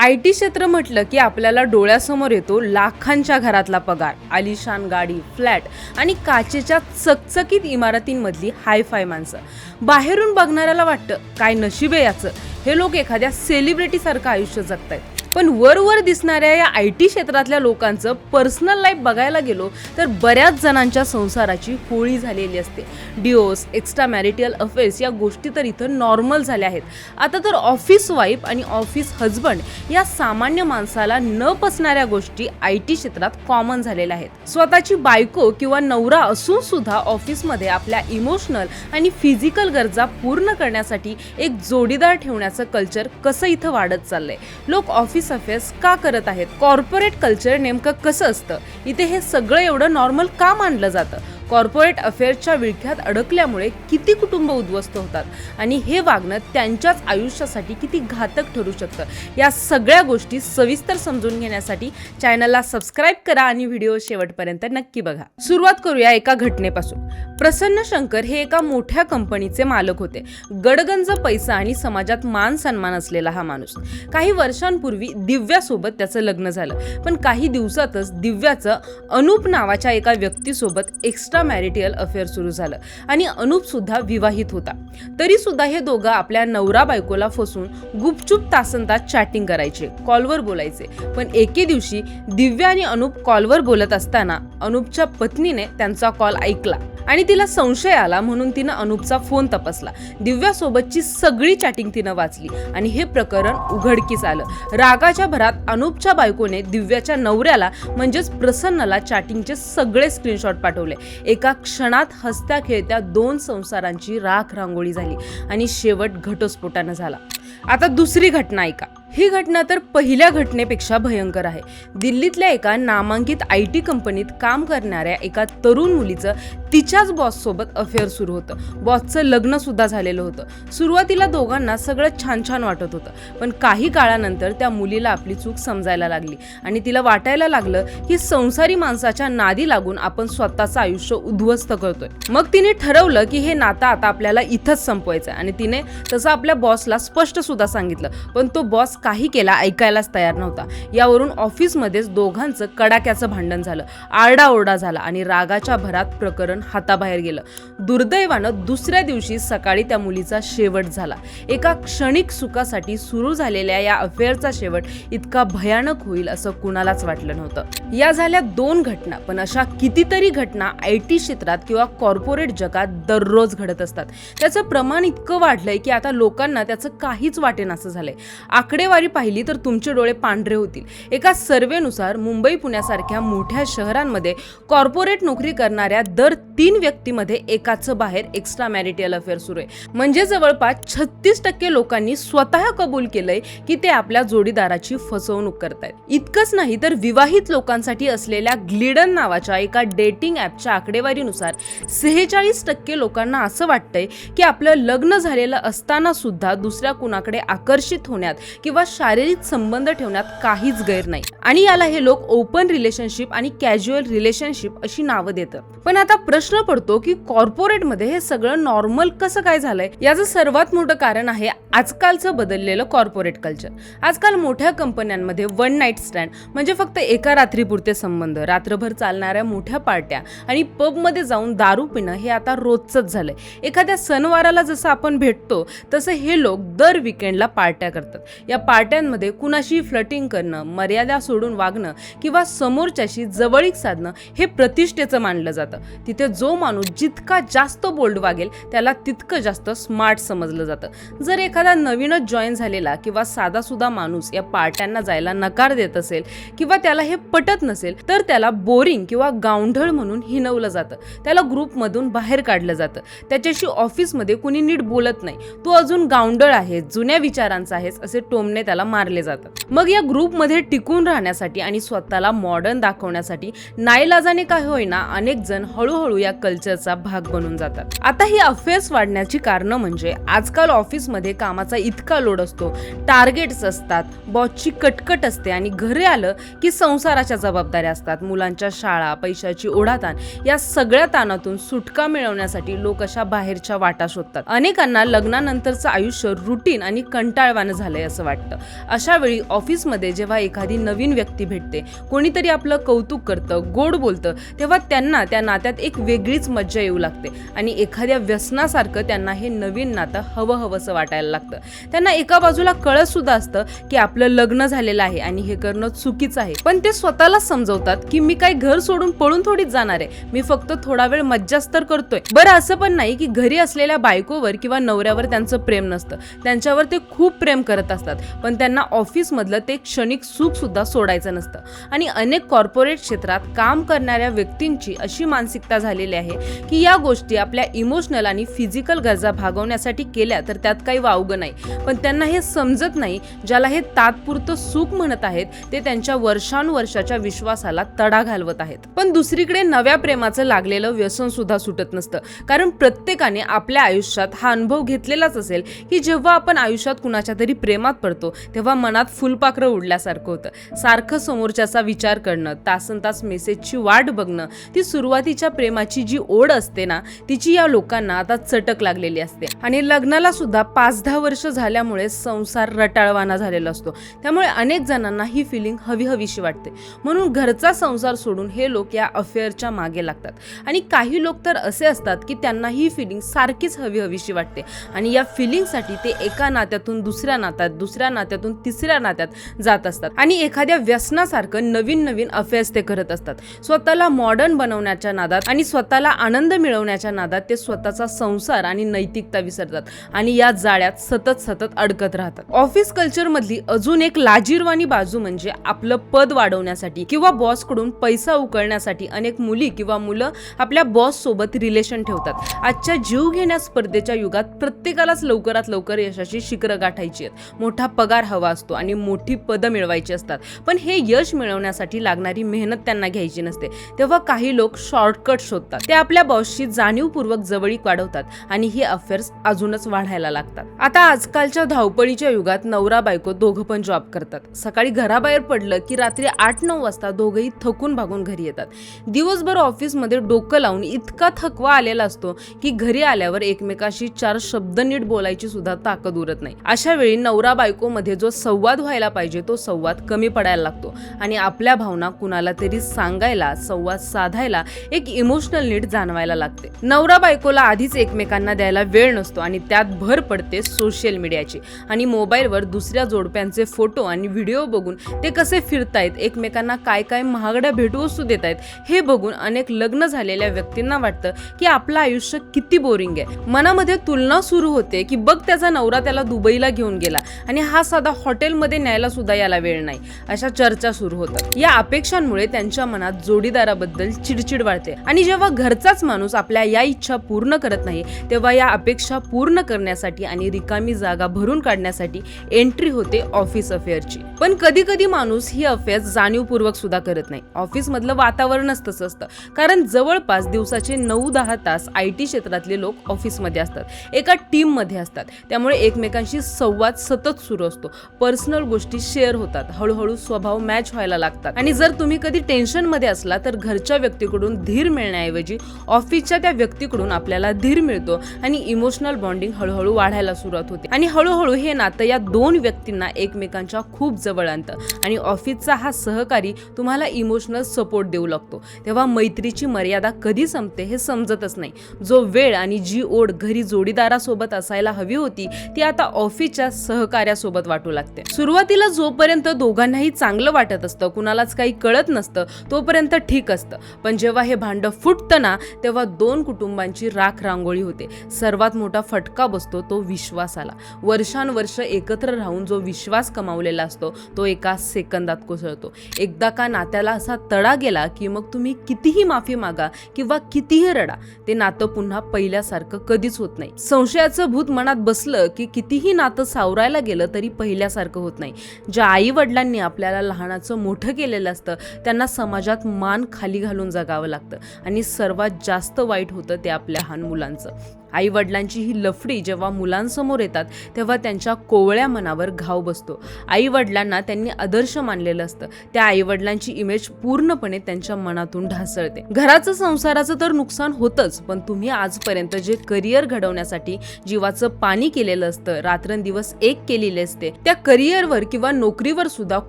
IT क्षेत्र म्हटलं की आपल्याला डोळ्यासमोर येतो लाखांच्या घरातला पगार, आलिशान गाडी, फ्लॅट आणि काचेच्या चकचकीत इमारतींमधली हायफाय माणसं. बाहेरून बघणाऱ्याला वाटतं काय नशीब आहे याचं, हे लोक एखाद्या सेलिब्रिटीसारखं आयुष्य जगतायत. पण वरवर दिसणाऱ्या या IT क्षेत्रातल्या लोकांचं पर्सनल लाईफ बघायला गेलो तर बऱ्याच जणांच्या संसाराची होळी झालेली असते. डिवोर्स, एक्स्ट्रा मॅरिटल अफेअर्स या गोष्टी तर इथं नॉर्मल झाल्या आहेत. आता तर ऑफिस वाईफ आणि ऑफिस हजबंड या सामान्य माणसाला न पचणाऱ्या गोष्टी IT क्षेत्रात कॉमन झालेल्या आहेत. स्वतःची बायको किंवा नवरा असून सुद्धा ऑफिसमध्ये आपल्या इमोशनल आणि फिजिकल गरजा पूर्ण करण्यासाठी एक जोडीदार ठेवण्याचं कल्चर कसं इथं वाढत चाललंय. लोक ऑफिस अफेअर्स का करत आहेत, कॉर्पोरेट कल्चर नेमकं कसं असतं, इथे हे सगळं एवढं नॉर्मल का मानलं जातं, कॉर्पोरेट अफेअर्सच्या विळख्यात अडकल्यामुळे किती कुटुंब उद्ध्वस्त होतात आणि हे वागणं त्यांच्याच आयुष्यासाठी किती घातक ठरू शकतं, या सगळ्या गोष्टी सविस्तर समजून घेण्यासाठी चॅनलला सबस्क्राईब करा आणि व्हिडिओ शेवटपर्यंत नक्की बघा. सुरुवात करूया एका घटनेपासून. प्रसन्न शंकर हे एका मोठ्या कंपनीचे मालक होते. गडगंज पैसा आणि समाजात मान सन्मान असलेला हा माणूस. काही वर्षांपूर्वी दिव्यासोबत त्याचं लग्न झालं, पण काही दिवसातच दिव्याचं अनूप नावाच्या एका व्यक्तीसोबत एक्स्ट्रा मॅरिटल अफेअर सुरू झालं आणि अनूप सुद्धा विवाहित होता. तरी सुद्धा हे दोघं आपल्या नवरा बायकोला फसून गुपचूप तासनतास चॅटिंग करायचे, कॉलवर बोलायचे. पण एके दिवशी दिव्या आणि अनूप कॉलवर बोलत असताना अनूपच्या पत्नीने त्यांचा कॉल ऐकला आणि तिला संशय आला, म्हणून तिनं अनूपचा फोन तपासला. दिव्यासोबतची सगळी चॅटिंग तिनं वाचली आणि हे प्रकरण उघडकीस आलं. रागाच्या भरात अनूपच्या बायकोने दिव्याच्या नवऱ्याला म्हणजेच प्रसन्नला चॅटिंगचे सगळे स्क्रीनशॉट पाठवले. एका क्षणात हसत्या खेळत्या दोन संसारांची राख रांगोळी झाली आणि शेवट घटस्फोटानं झाला. आता दुसरी घटना ऐका. ही घटना तर पहिल्या घटनेपेक्षा भयंकर आहे. दिल्लीतल्या एका नामांकित IT कंपनीत काम करणाऱ्या एका तरुण मुलीचं तिच्याच बॉस सोबत अफेअर सुरू होतं. बॉसचं लग्न सुद्धा झालेलं होतं. सुरुवातीला दोघांना सगळं छान छान वाटत होतं, पण काही काळानंतर त्या मुलीला आपली चूक समजायला लागली आणि तिला वाटायला लागलं की संसारी माणसाच्या नादी लागून आपण स्वतःचं आयुष्य उद्ध्वस्त करतोय. मग तिने ठरवलं की हे नातं आता आपल्याला इथंच संपवायचं आणि तिने तसं आपल्या बॉसला स्पष्ट सुद्धा सांगितलं, पण तो बॉस काही केला ऐकायलाच तयार नव्हता. यावरून ऑफिसमध्येच दोघांचं कडाक्याचं भांडण झालं, आरडाओरडा झाला आणि रागाच्या भरात प्रकरण हाताबाहेर गेलं. दुर्दैवानं दुसऱ्या दिवशी सकाळी त्या मुलीचा शेवट झाला. एका क्षणिक सुखासाठी सुरू झालेल्या या अफेअरचा शेवट इतका भयानक होईल असं कुणालाच वाटलं नव्हतं. या झाल्या दोन घटना, पण अशा कितीतरी घटना IT क्षेत्रात किंवा कॉर्पोरेट जगात दररोज घडत असतात. त्याचं प्रमाण इतकं वाढलंय की आता लोकांना त्याचं काहीच वाटेनासं झालंय. आकडेवारी पाहिली तर तुमचे डोळे पांढरे होतील. एका सर्वेनुसार मुंबई पुण्यासारख्या मोठ्या शहरांमध्ये कॉर्पोरेट नोकरी करणाऱ्या दर 3 व्यक्तीमध्ये एकाचं बाहेर एक्स्ट्रा मॅरिटल अफेअर सुरू आहे. म्हणजे जवळपास 36% लोकांनी स्वतः कबूल केलंय की ते आपल्या जोडीदाराची फसवणूक करतायत. इतकंच नाही तर विवाहित लोकांसाठी असलेल्या ग्लिडन नावाच्या एका डेटिंग ॲपच्या आकडेवारीनुसार 46% लोकांना असं वाटतंय की आपलं लग्न झालेलं असताना सुद्धा दुसऱ्या कुणाकडे आकर्षित होण्यात किंवा शारीरिक संबंध ठेवण्यात काहीच गैर नाही. आणि याला हे लोक ओपन रिलेशनशिप आणि कॅज्युअल रिलेशनशिप अशी नावं देतात. पण आता प्रश्न पडतो की कॉर्पोरेटमध्ये हे सगळं नॉर्मल कसं काय झालंय? याचं सर्वात मोठं कारण आहे आजकालचं बदललेलं कॉर्पोरेट कल्चर. आजकाल मोठ्या कंपन्यांमध्ये वन नाईट स्टँड म्हणजे फक्त एका रात्रीपुरते संबंध, रात्रभर चालणाऱ्या मोठ्या पार्ट्या आणि पबमध्ये जाऊन दारू पिणं हे आता रोजचंच झालंय. एखाद्या सणवाराला जसं आपण भेटतो तसं हे लोक दर विकेंडला पार्ट्या करतात. या पार्ट्यांमध्ये कुणाशी फ्लटिंग करणं, मर्यादा सोडून वागणं किंवा समोरच्याशी जवळीक साधणं हे प्रतिष्ठेचं मानलं जातं. तिथे जो माणूस जितका जास्त बोल्ड वागेल त्याला तितकं जास्त स्मार्ट समजलं जातं. जर एखादा नवीनच जॉईन झालेला किंवा साधासुद्धा माणूस या पार्ट्यांना जायला नकार देत असेल किंवा त्याला हे पटत नसेल तर त्याला बोरिंग किंवा गावंढळ म्हणून हिणवलं जातं. त्याला ग्रुपमधून बाहेर काढलं जातं. त्याच्याशी ऑफिसमध्ये कुणी नीट बोलत नाही, तू अजून गावंढळ आहेस, जुन्या विचारांचा आहेस असे टोमणे त्याला मारले जातात. मग या ग्रुपमध्ये टिकून राहण्यासाठी आणि स्वतःला मॉडर्न दाखवण्यासाठी नाईलाजाने काय होईना अनेक जण हळूहळू या या कल्चरचा भाग बनून जातात. आता ही अफेअर्स वाढण्याची कारणं म्हणजे आजकाल ऑफिसमध्ये कामाचा इतका लोड असतो, टार्गेट्स असतात, बॉसची कटकट असते आणि घरी आलं की संसाराच्या जबाबदाऱ्या असतात, मुलांच्या शाळा, पैशाची ओढाताण. या सगळ्या ताणातून सुटका मिळवण्यासाठी लोक अशा बाहेरच्या वाटा शोधतात. अनेकांना लग्नानंतरचं आयुष्य रुटीन आणि कंटाळवाणं झालंय असं वाटतं. अशा वेळी ऑफिसमध्ये जेव्हा एखादी नवीन व्यक्ती भेटते, कोणीतरी आपलं कौतुक करतं, गोड बोलतं, तेव्हा त्यांना त्या नात्यात एक वेगळीच मज्जा येऊ लागते आणि एखाद्या व्यसनासारखं त्यांना हे नवीन नातं हवंसं वाटायला लागतं. त्यांना एका बाजूला कळत सुद्धा असतं की आपलं लग्न झालेलं आहे आणि हे करणं चुकीचं आहे, पण ते स्वतःला समजवतात की मी काही घर सोडून पळून थोडीच जाणार आहे, मी फक्त थोडा वेळ मज्जाच तर करतोय. बरं, असं पण नाही की घरी असलेल्या बायकोवर किंवा नवऱ्यावर त्यांचं प्रेम नसतं, त्यांच्यावर ते खूप प्रेम करत असतात, पण त्यांना ऑफिस मधलं ते क्षणिक सुख सुद्धा सोडायचं नसतं. आणि अनेक कॉर्पोरेट क्षेत्रात काम करणाऱ्या व्यक्तींची अशी मानसिकता झालेली आहे की या गोष्टी आपल्या इमोशनल आणि फिजिकल गरजा भागवण्यासाठी केल्या तर त्यात काही वावगं नाही, पण त्यांना हे समजत नाही ज्याला हे तात्पुरतं सुख म्हणत आहेत ते त्यांच्या वर्षानुवर्षाच्या विश्वासाला तडा घालवत आहेत. पण दुसरीकडे नव्या प्रेमाचं लागलेलं व्यसन सुद्धा सुटत नसतं, कारण प्रत्येकाने आपल्या आयुष्यात हा अनुभव घेतलेलाच असेल की जेव्हा आपण आयुष्यात कुणाच्या तरी प्रेमात पडतो तेव्हा मनात फुलपाखरं उडल्यासारखं होतं. सारखं समोरच्याचा विचार करणं, तासनतास मेसेजची वाट बघणं, ती सुरुवातीच्या प्रेमाची जी ओढ असते ना, तिची या लोकांना आता चटक लागलेली असते. आणि लग्नाला सुद्धा 5-10 वर्ष झाल्यामुळे संसार रटाळवाना झालेला असतो, त्यामुळे अनेक जणांना ही फिलिंग हवीशी वाटते. म्हणून घरचा संसार सोडून हे लोक या अफेअरच्या मागे लागतात. आणि काही लोक तर असे असतात की त्यांना ही फिलिंग सारखीच हवीशी वाटते आणि या फिलिंगसाठी ते एका नात्यातून दुसऱ्या नात्यात, दुसऱ्या नात्यातून तिसऱ्या नात्यात जात असतात आणि एखाद्या व्यसनासारखं नवीन अफेअर्स ते करत असतात. स्वतःला मॉडर्न बनवण्याच्या नादात आणि स्वतःला आनंद मिळवण्याच्या नादात ते स्वतःचा संसार आणि नैतिकता विसरतात आणि या जाळ्यात सतत अडकत राहतात. ऑफिस कल्चर मधली अजून एक लाजिरवाणी बाजू म्हणजे आपलं पद वाढवण्यासाठी किंवा बॉस कडून पैसा उकळण्यासाठी अनेक मुली किंवा मुलं आपल्या बॉस सोबत रिलेशन ठेवतात. आजच्या जीव घेण्या स्पर्धेच्या युगात प्रत्येकालाच लवकरात लवकर यशाची शिखरं गाठायची आहेत, मोठा पगार हवा असतो आणि मोठी पदं मिळवायची असतात, पण हे यश मिळवण्यासाठी लागणारी मेहनत त्यांना घ्यायची नसते. तेव्हा काही लोक शॉर्टकट शोधतात, ते आपल्या बॉसशी जाणीवपूर्वक जवळीक वाढवतात आणि ही अफेअर्स अजूनच वाढायला लागतात. आता आजकालच्या धावपळीच्या युगात नवरा बायको दोघं पण जॉब करतात. सकाळी घराबाहेर पडलं की रात्री 8-9 वाजता दोघंही थकून भागून घरी येतात. दिवसभर ऑफिसमध्ये डोकं लावून इतका थकवा आलेला असतो की घरी आल्यावर एकमेकाशी 4 शब्द नीट बोलायची सुद्धा ताकद उरत नाही. अशा वेळी नवरा बायको मध्ये जो संवाद व्हायला पाहिजे तो संवाद कमी पडायला लागतो आणि आपल्या भावना कुणाला तरी सांगायला, संवाद साधायला एक इमोशनल नीड जाणवायला लागते. नवरा बायकोला आधीच एकमेकांना द्यायला वेळ नसतो आणि त्यात भर पडते सोशल मीडियाची आणि मोबाईलवर दुसऱ्या जोडप्यांचे फोटो आणि व्हिडिओ बघून ते कसे फिरतायत, एकमेकांना काय महागड्या भेटवस्तू देतायत हे बघून अनेक लग्न झालेल्या व्यक्तींना वाटतं की आपलं आयुष्य किती बोरिंग आहे. मनामध्ये तुलना सुरू होते की बघ त्याचा नवरा त्याला दुबईला घेऊन गेला आणि हा साधा हॉटेलमध्ये न्यायला सुद्धा याला वेळ नाही, अशा चर्चा सुरू होतात. या अपेक्षांमुळे त्यांच्या मनात जोडीदाराबद्दल चिडचिड वाढते आणि जेव्हा घरचाच माणूस आपल्या या इच्छा पूर्ण करत नाही तेव्हा या अपेक्षा पूर्ण करण्यासाठी आणि रिकामी जागा भरून काढण्यासाठी एंट्री होते ऑफिस अफेअरची. पण कधी माणूस ही अफेअर जाणीवपूर्वक सुद्धा करत नाही. ऑफिस मधलं वातावरणच तसं असतं, कारण जवळपास दिवसाचे 9-10 तास IT क्षेत्रातले लोक ऑफिसमध्ये असतात, एका टीम मध्ये असतात, त्यामुळे एकमेकांशी संवाद सतत सुरू असतो. पर्सनल गोष्टी शेअर होतात, हळूहळू स्वभाव मॅच व्हायला लागतात आणि जर तुम्ही कधी टेन्शन मध्ये असला तर घरच्या व्यक्तीकडून धीर मिळण्याऐवजी ऑफिसच्या त्या व्यक्तीकडून आपल्याला धीर मिळतो आणि इमोशनल बॉन्डिंग हळूहळू वाढायला सुरुवात होते आणि हळूहळू हे नातं या 2 व्यक्तींना एकमेकांच्या खूप जवळ आणतं आणि ऑफिसचा हा सहकारी तुम्हाला इमोशनल सपोर्ट देऊ लागतो. तेव्हा मैत्रीची मर्यादा कधी संपते हे समजतच नाही. जो वेळ आणि जी ओढ घरी जोडीदारासोबत असायला हवी होती ती आता ऑफिसच्या सहकार्यासोबत वाटू लागते. सुरुवातीला जोपर्यंत दोघांनाही चांगलं वाटत असतं, कुणालाच काही कळत नसतं, तोपर्यंत ठीक असतं, पण जेव्हा हे भांडं फुटतं ना तेव्हा 2 कुटुंबांची राख रांगोळी होते. सर्वात मोठा फटका बसतो तो विश्वासाला. वर्षानुवर्ष एकत्र राहून जो विश्वास कमावलेला असतो तो एका सेकंदात कोसळतो. एकदा का नात्याला असा तडा गेला की मग तुम्ही कितीही माफी मागा किंवा कितीही रडा, ते नातं पुन्हा पहिल्यासारखं कधीच होत नाही. संशयाचं भूत मनात बसलं की कितीही नातं सावरायला गेलं तरी पहिल्यासारखं होत नाही. ज्या आई वडिलांनी आपल्याला लहानाचं मोठं केलेलं असतं त्यांना समाजात मान खाली घालून जगावं लागतं आणि सर्वात जास्त वाईट होतं ते आपल्या लहान मुलांचं. आई वडिलांची ही लफडी जेव्हा मुलांसमोर येतात तेव्हा त्यांच्या कोवळ्या मनावर घाव बसतो. आई वडिलांना त्यांनी आदर्श मानलेलं असतं, त्या आई वडिलांची इमेज पूर्णपणे त्यांच्या मनातून ढासळते. घराचं संसाराचं तर नुकसान होतच, पण तुम्ही आजपर्यंत जे करिअर घडवण्यासाठी जीवाचं पाणी केलेलं असतं, रात्रंदिवस एक केलेले असते, त्या करिअरवर किंवा नोकरीवर सुद्धा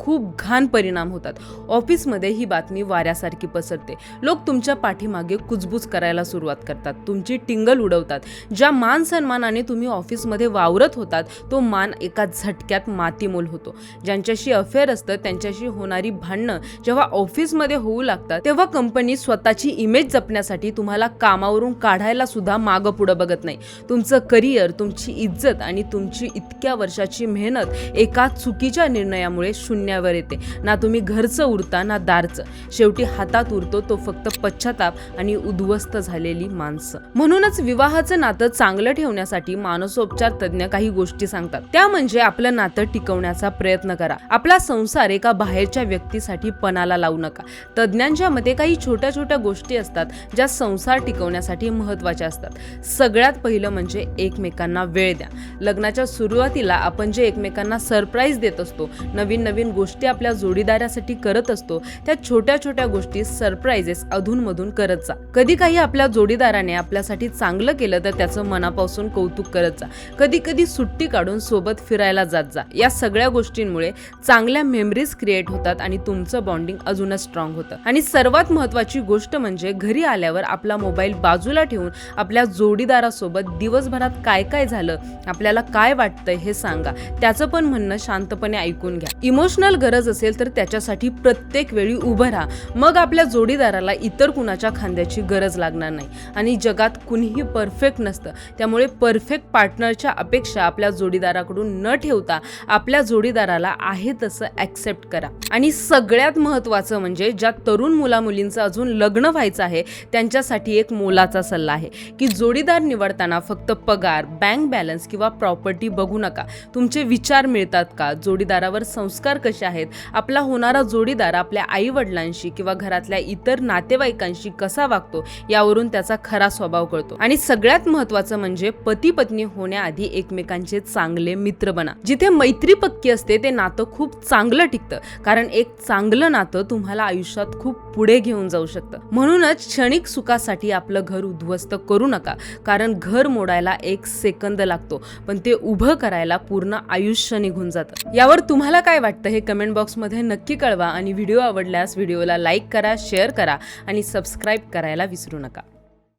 खूप घाण परिणाम होतात. ऑफिसमध्ये ही बातमी वाऱ्यासारखी पसरते. लोक तुमच्या पाठीमागे कुजबूज करायला सुरुवात करतात, तुमची टिंगल उडवतात. ज्या मान सन्मानाने तुम्ही ऑफिसमध्ये वावरत होतात तो मान एका झटक्यात मातीमोल होतो. ज्यांच्याशी अफेअर असतं त्यांच्याशी होणारी भांडणं जेव्हा ऑफिसमध्ये होऊ लागतात तेव्हा कंपनी स्वतःची इमेज जपण्यासाठी तुम्हाला कामावरून काढायला सुद्धा मागं पुढं बघत नाही. तुमचं करिअर, तुमची इज्जत आणि तुमची इतक्या वर्षाची मेहनत एका चुकीच्या निर्णयामुळे शून्यावर येते. ना तुम्ही घरचं उरता ना दारचं. शेवटी हातात उरतो तो फक्त पश्चाताप आणि उद्ध्वस्त झालेली माणसं. म्हणूनच विवाहाचं नातं चांगलं ठेवण्यासाठी मानसोपचार तज्ञ काही गोष्टी सांगतात. त्या म्हणजे आपलं नातं टिकवण्याचा प्रयत्न करा. आपला संसार एका बाहेरच्या व्यक्तीसाठी पणाला लावू नका. तज्ञांच्या मते काही छोट्या छोट्या गोष्टी असतात ज्या संसार टिकवण्यासाठी महत्त्वाच्या असतात. सगळ्यात पहिलं म्हणजे एकमेकांना वेळ द्या. लग्नाच्या सुरुवातीला आपण जे एकमेकांना सरप्राईज देत असतो, नवीन नवीन गोष्टी आपल्या जोडीदारासाठी करत असतो, त्या छोट्या छोट्या गोष्टी सरप्राईजेस अधूनमधून करत जा. कधी काही आपल्या जोडीदाराने आपल्यासाठी चांगलं केलं तर त्याचं मनापासून कौतुक करत जा. कधी कधी सुट्टी काढून सोबत फिरायला जात जा. या सगळ्या गोष्टींमुळे चांगल्या मेमरीज क्रिएट होतात आणि तुमचं बॉन्डिंग अजूनच स्ट्रॉंग होतं. आणि सर्वात महत्त्वाची गोष्ट म्हणजे घरी आल्यावर आपला मोबाईल बाजूला ठेवून आपल्या जोडीदारासोबत दिवसभरात काय काय झालं, आपल्याला काय वाटतंय हे सांगा. त्याचं पण म्हणणं शांतपणे ऐकून घ्या. इमोशनल गरज असेल तर त्याच्यासाठी प्रत्येक वेळी उभं राहा. मग आपल्या जोडीदाराला इतर कुणाच्या खांद्याची गरज लागणार नाही. आणि जगात कुणीही परफेक्ट नसतं, त्यामुळे परफेक्ट पार्टनरच्या अपेक्षा आपल्या जोडीदाराकडून न ठेवता आपल्या जोडीदाराला आहे तसं ॲक्सेप्ट करा. आणि सगळ्यात महत्त्वाचं म्हणजे ज्या तरुण मुलामुलींचं अजून लग्न व्हायचं आहे त्यांच्यासाठी एक मोलाचा सल्ला आहे की जोडीदार निवडताना फक्त पगार, बँक बॅलन्स किंवा प्रॉपर्टी बघू नका. तुमचे विचार मिळतात का? जोडीदारावर संस्कार कसे आहेत? आपला होणारा जोडीदार आपल्या आई वडिलांशी किंवा घरातल्या इतर नातेवाईकांशी कसा वागतो यावरून त्याचा खरा स्वभाव कळतो. आणि सगळ्यात महत्त्वाचं म्हणजे पती पत्नी होण्याआधी एकमेकांचे चांगले मित्र बना. जिथे मैत्री पक्की असते ते नातं खूप चांगलं टिकतं, कारण एक चांगलं नातं तुम्हाला आयुष्यात खूप पुढे घेऊन जाऊ शकतं. म्हणूनच क्षणिक सुखासाठी आपलं घर उद्ध्वस्त करू नका, कारण घर मोडायला 1 सेकंद लागतो, पण ते उभं करायला पूर्ण आयुष्य निघून जातं. यावर तुम्हाला काय वाटतं हे कमेंट बॉक्समध्ये नक्की कळवा. आणि व्हिडिओ आवडल्यास व्हिडिओला लाईक करा, शेअर करा आणि सबस्क्राईब करायला विसरू नका.